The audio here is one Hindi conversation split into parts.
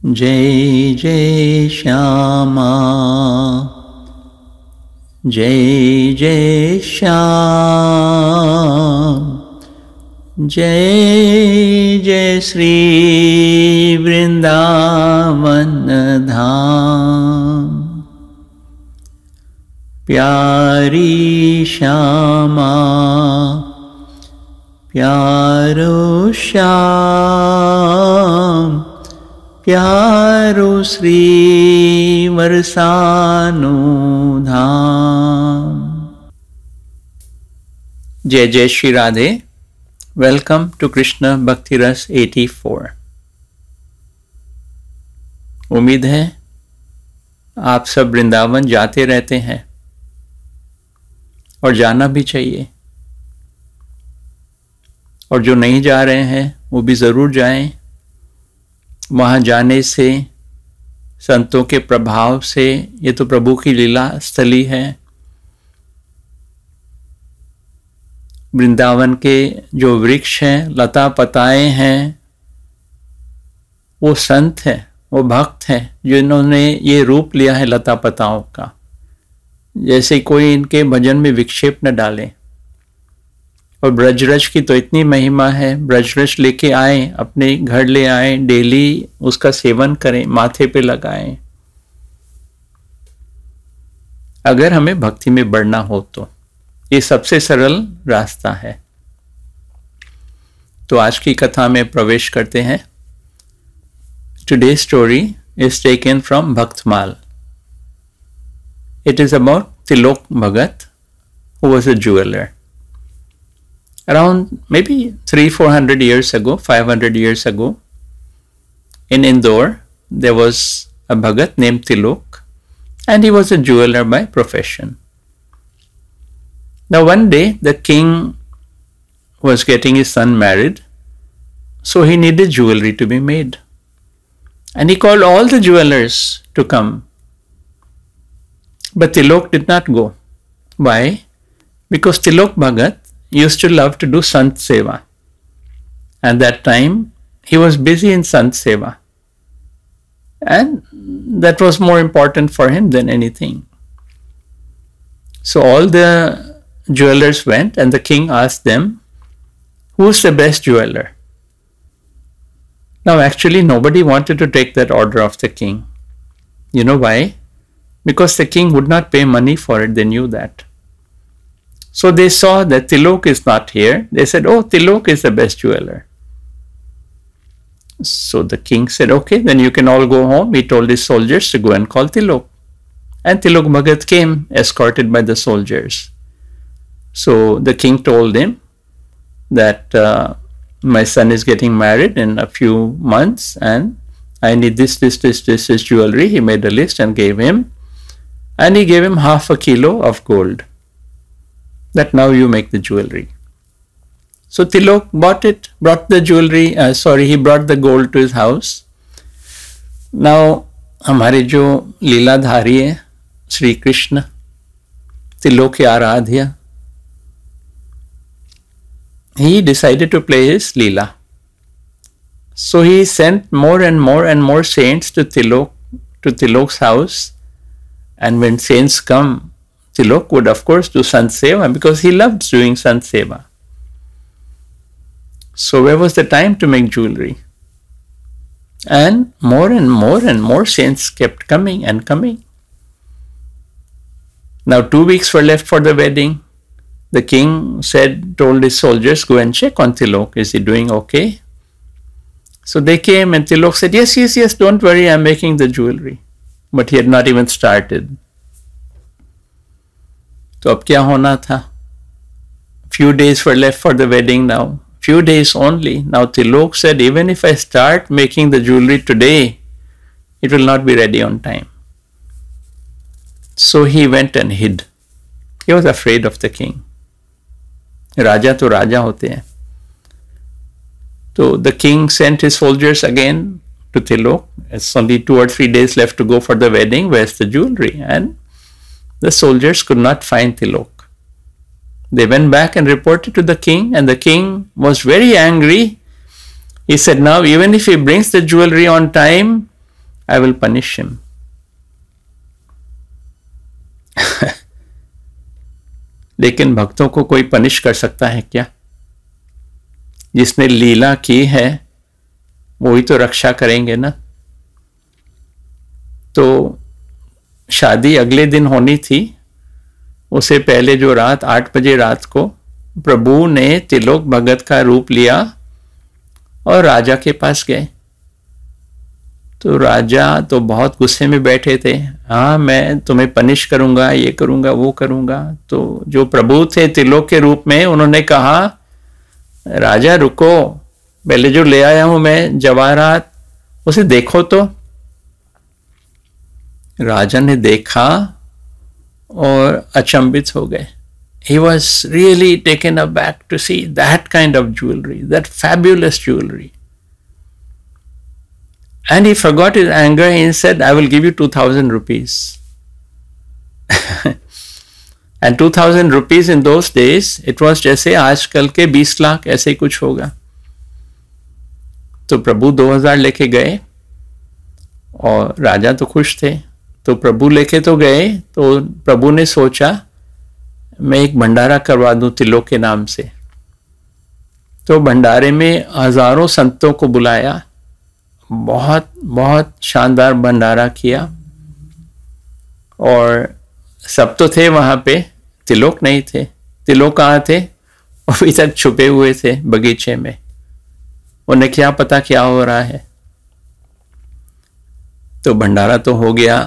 जय जय श्यामा, जय जय श्याम, जय जय श्री वृंदावन धाम। प्यारी श्यामा, प्यारो श्याम, प्यारो श्री वरसानो धाम। जय जय श्री राधे। वेलकम टू कृष्ण भक्ति रस 84। उम्मीद है आप सब वृंदावन जाते रहते हैं और जाना भी चाहिए, और जो नहीं जा रहे हैं वो भी ज़रूर जाएं। वहाँ जाने से, संतों के प्रभाव से, ये तो प्रभु की लीला स्थली है। वृंदावन के जो वृक्ष हैं, लता पताएं हैं, वो संत हैं, वो भक्त हैं जिन्होंने ये रूप लिया है लता पताओं का। जैसे कोई इनके भजन में विक्षेप न डाले। और ब्रजरज की तो इतनी महिमा है, ब्रजरज लेके आए, अपने घर ले आए, डेली उसका सेवन करें, माथे पे लगाएं, अगर हमें भक्ति में बढ़ना हो तो। ये सबसे सरल रास्ता है। तो आज की कथा में प्रवेश करते हैं। Today's story is taken from Bhaktmal. It is about Tilok Bhagat, who was a jeweler. Around maybe 300-400 years ago, 500 years ago, in Indore, there was a Bhagat named Tilok, and he was a jeweler by profession. Now one day the king was getting his son married, so he needed jewelry to be made. And he called all the jewelers to come. But Tilok did not go. Why? Because Tilok Bhagat used to love to do Sant Seva. And that time he was busy in Sant Seva. And that was more important for him than anything. So all the jewelers went, and the king asked them, who's the best jeweler? Now actually nobody wanted to take that order of the king. You know why? Because the king would not pay money for it. They knew that. So they saw that Tilok is not here. They said, oh, Tilok is the best jeweler. So the king said, okay, then you can all go home. He told his soldiers to go and call Tilok. And Tilok Bhagat came, escorted by the soldiers. So the king told him that my son is getting married in a few months, and I need this jewelry. He made a list and gave him. And he gave him 0.5 kilo of gold. That now you make the jewelry. So Tilok bought it, brought the jewelry, he brought the gold to his house. Now, हमारे जो लीलाधारी है श्री कृष्ण, तिलोक के आराध्य, he decided to play his leela. So he sent more and more saints to Tilok's house. And when saints come, Tilok would of course do Sant Seva, because he loved doing Sant Seva. So where was the time to make jewelry? And more saints kept coming and coming. Now 2 weeks were left for the wedding. The king told his soldiers, go and check on Tilok. Is he doing okay? So they came, and Tilok said, yes, don't worry, I'm making the jewelry. But he had not even started. तो अब क्या होना था? Few days were left for the wedding now. Few days only. Now Tilok said, even if I start making the jewelry today, it will not be ready on time. So he went and hid. He was afraid of the king. राजा तो राजा होते हैं. So the king sent his soldiers again to Tilok. It's only 2 or 3 days left to go for the wedding. Where's the jewelry? And the soldiers could not find Tilok. They went back and reported to the king, and the king was very angry. He said, now even if he brings the jewelry on time, I will punish him. लेकिन भक्तों को कोई पनिश कर सकता है क्या? जिसने लीला की है वही तो रक्षा करेंगे ना। तो शादी अगले दिन होनी थी, उससे पहले जो रात 8 बजे रात को प्रभु ने त्रिलोक भगत का रूप लिया और राजा के पास गए। तो राजा तो बहुत गुस्से में बैठे थे। हाँ, मैं तुम्हें पनिश करूंगा, ये करूंगा, वो करूंगा। तो जो प्रभु थे त्रिलोक के रूप में, उन्होंने कहा राजा रुको, पहले जो ले आया हूं मैं जवाहरात, उसे देखो तो। राजा ने देखा और अचंभित हो गए। He was really taken aback to see that kind of jewelry, that fabulous jewelry. And he forgot his anger and said, I will give you 2,000 rupees. And 2,000 rupees in those days, it was जैसे आजकल के 20 लाख ऐसे ही कुछ होगा। तो प्रभु 2,000 लेके गए और राजा तो खुश थे। तो प्रभु लेके तो गए, तो प्रभु ने सोचा मैं एक भंडारा करवा दूं त्रिलोक के नाम से। तो भंडारे में हजारों संतों को बुलाया, बहुत बहुत शानदार भंडारा किया। और सब तो थे वहां पे, त्रिलोक नहीं थे। त्रिलोक कहाँ थे? अभी तक छुपे हुए थे बगीचे में, उन्हें क्या पता क्या हो रहा है। तो भंडारा तो हो गया।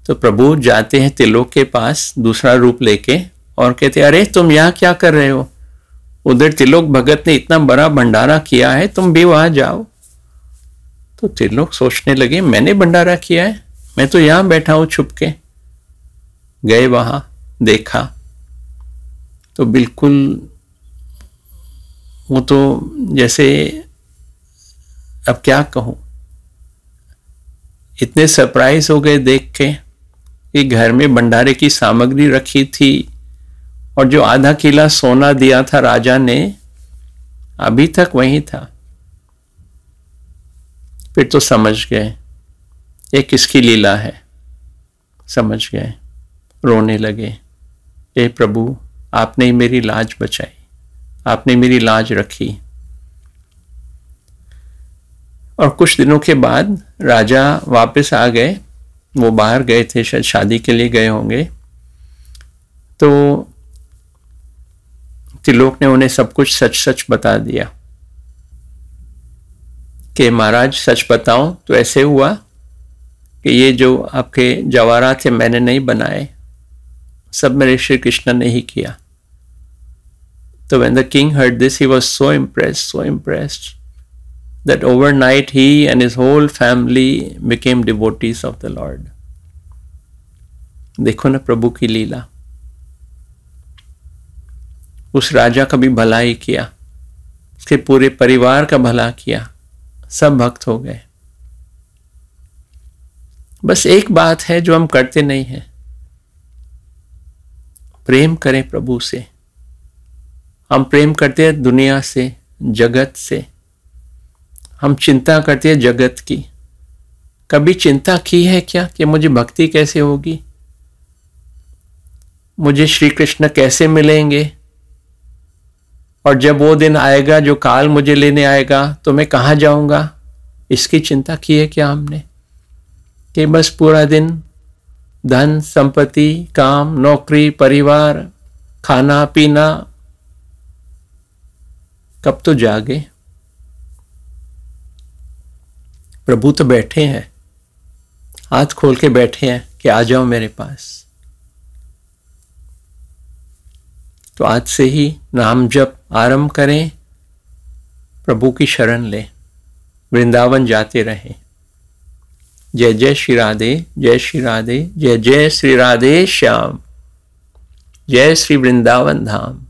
तो प्रभु जाते हैं त्रिलोक के पास दूसरा रूप लेके और कहते अरे तुम यहाँ क्या कर रहे हो? उधर त्रिलोक भगत ने इतना बड़ा भंडारा किया है, तुम भी वहां जाओ। तो त्रिलोक सोचने लगे मैंने भंडारा किया है, मैं तो यहां बैठा हूं छुप के। गए वहां, देखा तो बिल्कुल वो तो जैसे, अब क्या कहूं, इतने सरप्राइज हो गए देख के कि घर में भंडारे की सामग्री रखी थी और जो आधा किला सोना दिया था राजा ने, अभी तक वहीं था। फिर तो समझ गए ये किसकी लीला है, समझ गए, रोने लगे। हे प्रभु, आपने ही मेरी लाज बचाई, आपने मेरी लाज रखी। और कुछ दिनों के बाद राजा वापस आ गए, वो बाहर गए थे, शायद शादी के लिए गए होंगे। तो त्रिलोक ने उन्हें सब कुछ सच सच बता दिया कि महाराज सच बताऊं तो ऐसे हुआ कि ये जो आपके जवाहरात थे मैंने नहीं बनाए, सब मेरे श्री कृष्ण ने ही किया। तो when the king heard this, he was so impressed that overnight he and his whole family became devotees of the Lord. देखो ना प्रभु की लीला। उस राजा का भी भला ही किया, उसके पूरे परिवार का भला किया, सब भक्त हो गए। बस एक बात है जो हम करते नहीं हैं, प्रेम करें प्रभु से। हम प्रेम करते हैं दुनिया से, जगत से। हम चिंता करते हैं जगत की। कभी चिंता की है क्या कि मुझे भक्ति कैसे होगी, मुझे श्री कृष्ण कैसे मिलेंगे, और जब वो दिन आएगा जो काल मुझे लेने आएगा तो मैं कहाँ जाऊंगा? इसकी चिंता की है क्या हमने? कि बस पूरा दिन धन संपत्ति, काम, नौकरी, परिवार, खाना पीना, कब तो जागे। प्रभु तो बैठे हैं, हाथ खोल के बैठे हैं कि आ जाओ मेरे पास। तो आज से ही नाम जप आरंभ करें, प्रभु की शरण लें, वृंदावन जाते रहें। जय जय श्री राधे, जय श्री राधे, जय जय श्री राधे श्याम, जय श्री वृंदावन धाम।